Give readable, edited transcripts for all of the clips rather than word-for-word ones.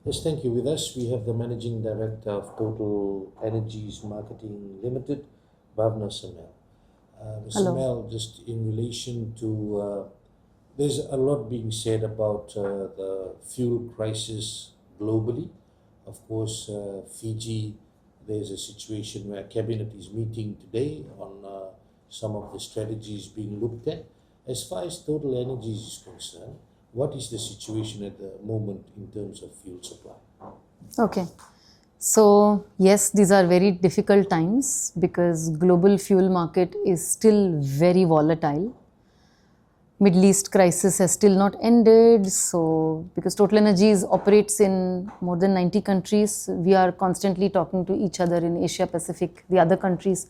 Yes, thank you. With us, we have the Managing Director of TotalEnergies Managing Limited, Bhavana Samel. Mr. Hello. Samel, just in relation to, there's a lot being said about the fuel crisis globally. Of course, Fiji, there's a situation where Cabinet is meeting today on some of the strategies being looked at. As far as TotalEnergies is concerned, what is the situation at the moment in terms of fuel supply? Okay. So, yes, these are very difficult times because global fuel market is still very volatile. Middle East crisis has still not ended. So, because TotalEnergies operates in more than 90 countries, we are constantly talking to each other in Asia Pacific, the other countries.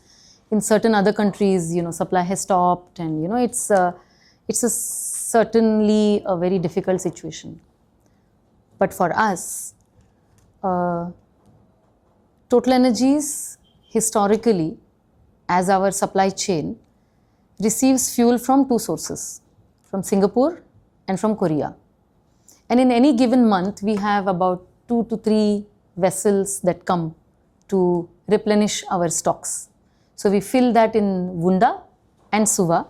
In certain other countries, supply has stopped, and it's certainly a very difficult situation. But for us, TotalEnergies historically, as our supply chain, receives fuel from two sources, from Singapore and from Korea. And in any given month, we have about 2 to 3 vessels that come to replenish our stocks. So we fill that in Wunda and Suva.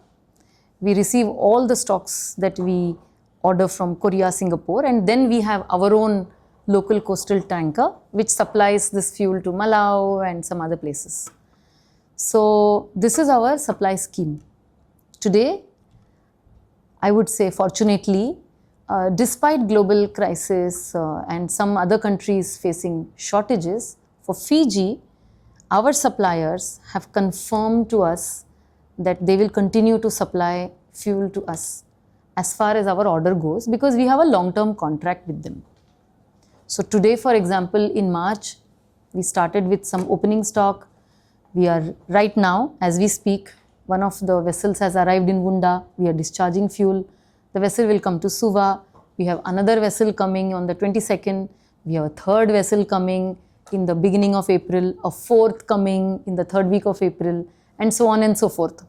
We receive all the stocks that we order from Korea, Singapore, and then we have our own local coastal tanker which supplies this fuel to Malau and some other places. So this is our supply scheme. Today, I would say fortunately, despite global crisis and some other countries facing shortages, for Fiji, our suppliers have confirmed to us that they will continue to supply fuel to us as far as our order goes, because we have a long-term contract with them. So today, for example, in March, we started with some opening stock. We are right now, as we speak, one of the vessels has arrived in Wunda. We are discharging fuel. The vessel will come to Suva. We have another vessel coming on the 22nd. We have a third vessel coming in the beginning of April, a fourth coming in the third week of April, and so on and so forth.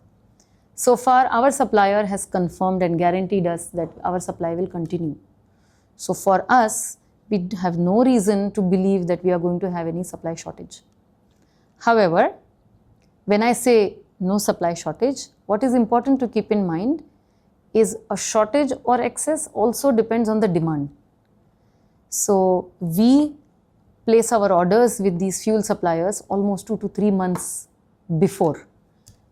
So far, our supplier has confirmed and guaranteed us that our supply will continue. So for us, we have no reason to believe that we are going to have any supply shortage. However, when I say no supply shortage, what is important to keep in mind is a shortage or excess also depends on the demand. So we place our orders with these fuel suppliers almost 2 to 3 months before.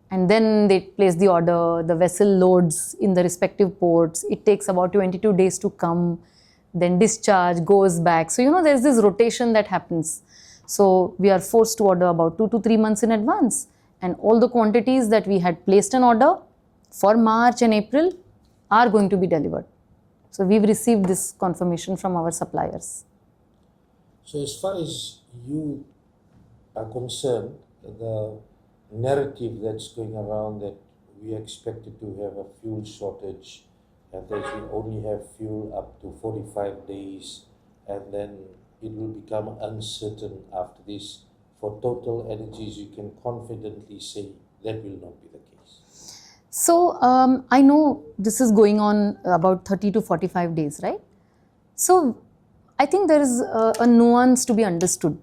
And then they place the order, the vessel loads in the respective ports. It takes about 22 days to come, then discharge, goes back. So, there's this rotation that happens. So we are forced to order about 2 to 3 months in advance. And all the quantities that we had placed an order for March and April are going to be delivered. So we've received this confirmation from our suppliers. So as far as you are concerned, the narrative that's going around that we are expected to have a fuel shortage and that we only have fuel up to 45 days and then it will become uncertain after this. For TotalEnergies, you can confidently say that will not be the case. So I know this is going on about 30 to 45 days, right? So I think there is a nuance to be understood.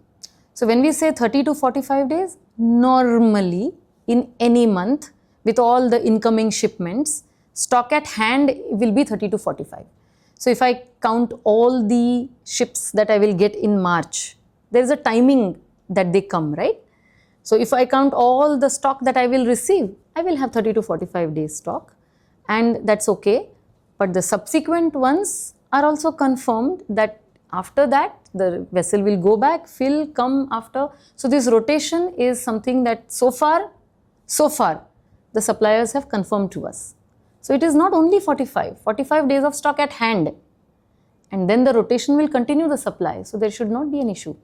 So when we say 30 to 45 days, normally in any month with all the incoming shipments, stock at hand will be 30 to 45. So if I count all the ships that I will get in March, there is a timing that they come, right? So if I count all the stock that I will receive, I will have 30 to 45 days stock, and that's okay. But the subsequent ones are also confirmed that after that, the vessel will go back, fill, come after. So this rotation is something that so far, the suppliers have confirmed to us. So it is not only 45 days of stock at hand, and then the rotation will continue the supply. So there should not be an issue.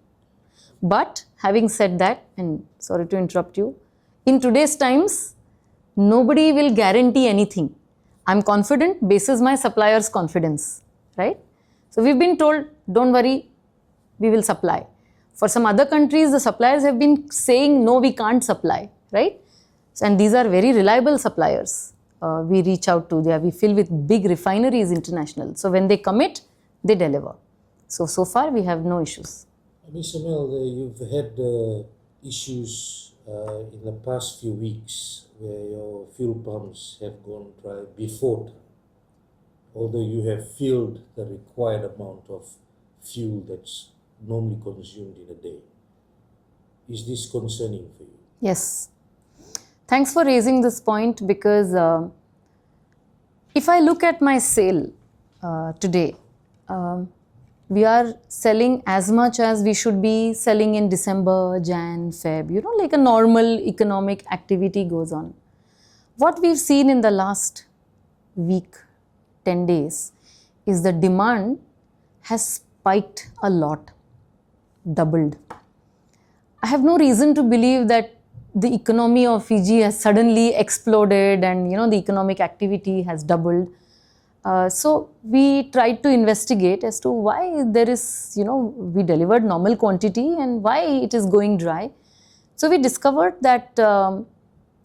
But having said that, and sorry to interrupt you, in today's times, nobody will guarantee anything. I'm confident basis my supplier's confidence, right? So we've been told, don't worry, we will supply. For some other countries, the suppliers have been saying, no, we can't supply, right? And these are very reliable suppliers. We reach out to, we fill with big refineries international. So when they commit, they deliver. So far we have no issues. Ms. Samel, you've had issues in the past few weeks where your fuel pumps have gone dry before time, although you have filled the required amount of fuel that's normally consumed in a day. Is this concerning for you? Yes. Thanks for raising this point, because if I look at my sale today, we are selling as much as we should be selling in December, Jan, Feb, like a normal economic activity goes on. What we've seen in the last week, 10 days, is the demand has spiked a lot, doubled. I have no reason to believe that the economy of Fiji has suddenly exploded and the economic activity has doubled. So we tried to investigate as to why there is, we delivered normal quantity and why it is going dry. So we discovered that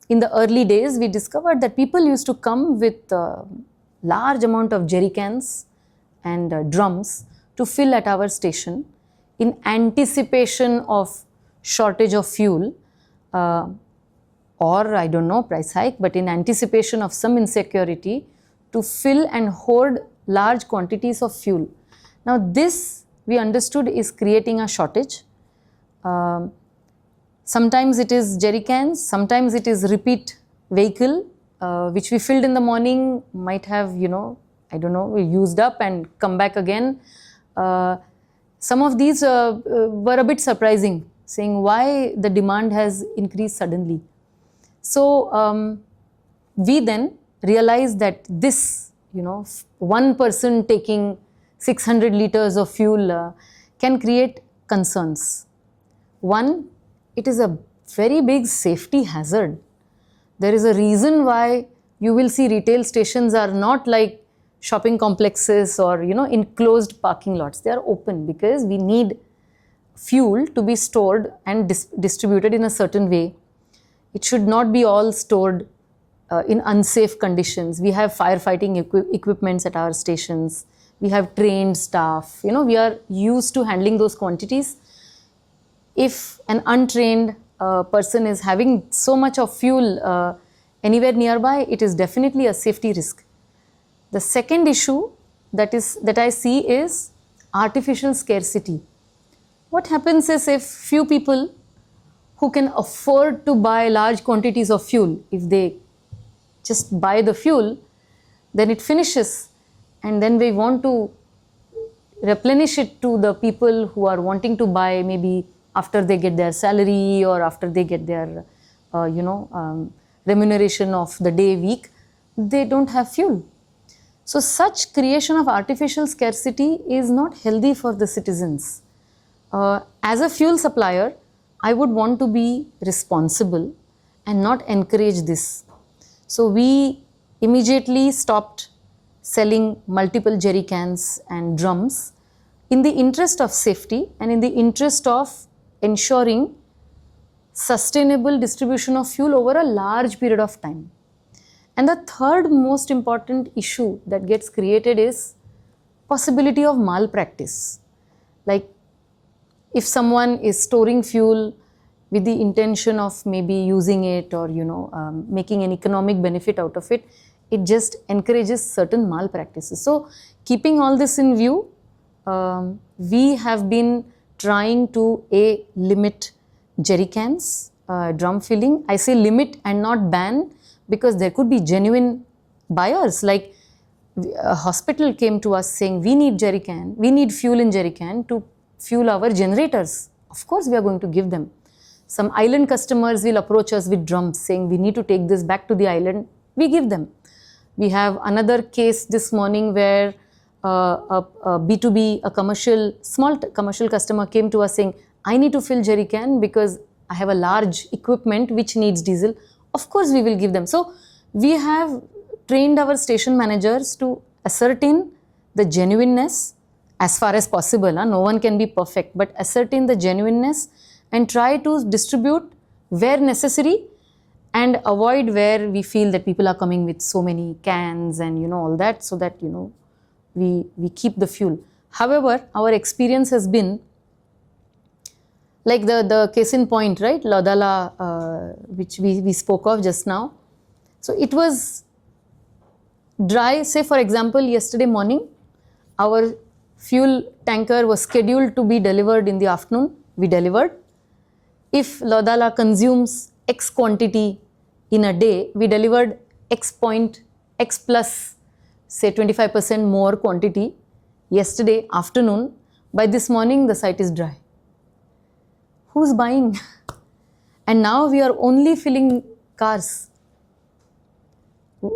in the early days, we discovered that people used to come with large amount of jerry cans and drums to fill at our station in anticipation of shortage of fuel, or I don't know, price hike, but in anticipation of some insecurity, to fill and hoard large quantities of fuel. Now this, we understood, is creating a shortage. Sometimes it is jerry cans, sometimes it is repeat vehicle, which we filled in the morning, might have, I don't know, used up and come back again. Some of these were a bit surprising, saying why the demand has increased suddenly. So we then realized that this, one person taking 600 liters of fuel can create concerns. One, it is a very big safety hazard. There is a reason why you will see retail stations are not like shopping complexes or enclosed parking lots. They are open because we need fuel to be stored and distributed in a certain way. It should not be all stored in unsafe conditions. We have firefighting equipments at our stations. We have trained staff. We are used to handling those quantities. If an untrained person is having so much of fuel anywhere nearby, it is definitely a safety risk. The second issue that I see is artificial scarcity. What happens is, if few people who can afford to buy large quantities of fuel, if they just buy the fuel, then it finishes, and then we want to replenish it to the people who are wanting to buy maybe after they get their salary or after they get their remuneration of the day, week. They don't have fuel. So such creation of artificial scarcity is not healthy for the citizens. As a fuel supplier, I would want to be responsible and not encourage this. So we immediately stopped selling multiple jerry cans and drums in the interest of safety and in the interest of ensuring sustainable distribution of fuel over a large period of time. And the third most important issue that gets created is possibility of malpractice. Like, if someone is storing fuel with the intention of maybe using it or making an economic benefit out of it, it just encourages certain malpractices. So keeping all this in view, we have been trying to limit jerry cans, drum filling. I say limit and not ban, because there could be genuine buyers. Like, a hospital came to us saying, we need jerry can, we need fuel in jerry can to fuel our generators. Of course we are going to give them. Some island customers will approach us with drums saying, we need to take this back to the island. We give them. We have another case this morning where a B2B, small commercial customer came to us saying, I need to fill jerry can because I have a large equipment which needs diesel. Of course we will give them. So we have trained our station managers to ascertain the genuineness as far as possible. No one can be perfect, but ascertain the genuineness and try to distribute where necessary and avoid where we feel that people are coming with so many cans and all that, so that we keep the fuel. However, our experience has been like the case in point, right? Lodala, which we spoke of just now. So it was dry. Say for example, yesterday morning, our fuel tanker was scheduled to be delivered in the afternoon. We delivered. If Lodala consumes X quantity in a day, we delivered X plus, say 25% more quantity yesterday afternoon. By this morning, the site is dry. Who's buying? And now we are only filling cars.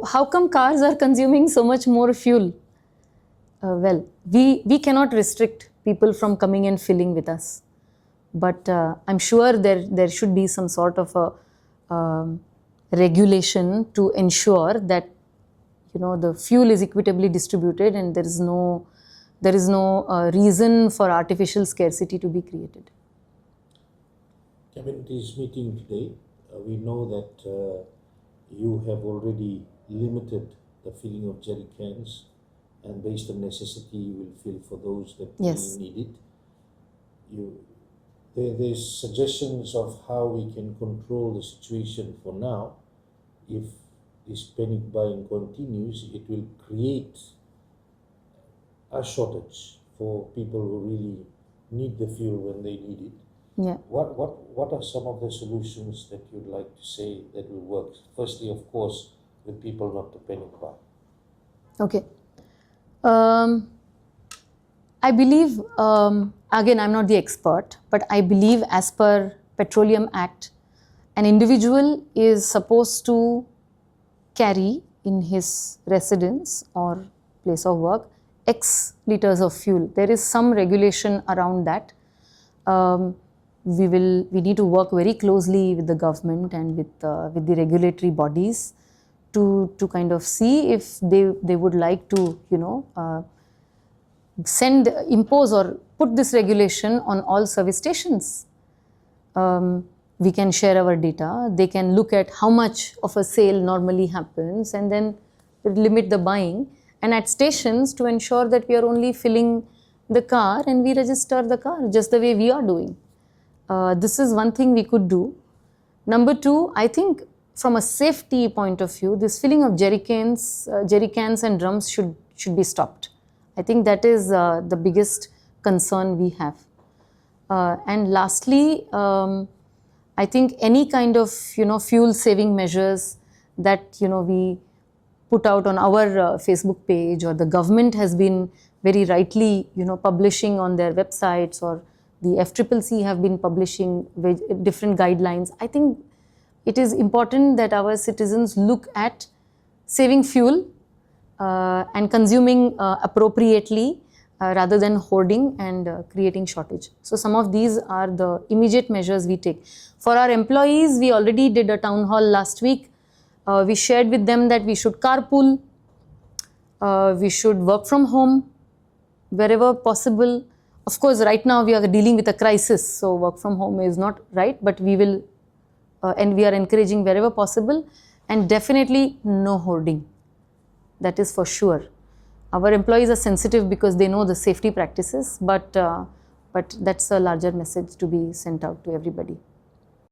How come cars are consuming so much more fuel? Well, we cannot restrict people from coming and filling with us. But I'm sure there should be some sort of a regulation to ensure that the fuel is equitably distributed and there is no reason for artificial scarcity to be created. Cabinet is meeting today. We know that you have already limited the filling of jerry cans, and based on necessity, you will fill for those that Yes. really need it. There's suggestions of how we can control the situation for now. If this panic buying continues, it will create a shortage for people who really need the fuel when they need it. Yeah. What are some of the solutions that you'd like to say that will work? Firstly, of course, with people not to panic buy. Okay. I believe, again, I'm not the expert, but I believe as per Petroleum Act, an individual is supposed to carry in his residence or place of work X liters of fuel. There is some regulation around that. We need to work very closely with the government and with the regulatory bodies to kind of see if they would like to impose or put this regulation on all service stations. We can share our data. They can look at how much of a sale normally happens and then limit the buying, and at stations to ensure that we are only filling the car and we register the car just the way we are doing. This is one thing we could do. Number two, I think from a safety point of view, this filling of jerry cans and drums should be stopped. I think that is the biggest concern we have. And lastly, I think any kind of fuel saving measures that we put out on our Facebook page, or the government has been very rightly publishing on their websites, or the FCCC have been publishing different guidelines. I think it is important that our citizens look at saving fuel and consuming appropriately rather than hoarding and creating shortage. So some of these are the immediate measures we take. For our employees, we already did a town hall last week. We shared with them that we should carpool, we should work from home wherever possible. Of course, right now we are dealing with a crisis, so work from home is not right, but we will, and we are encouraging wherever possible, and definitely no hoarding. That is for sure. Our employees are sensitive because they know the safety practices, but that's a larger message to be sent out to everybody.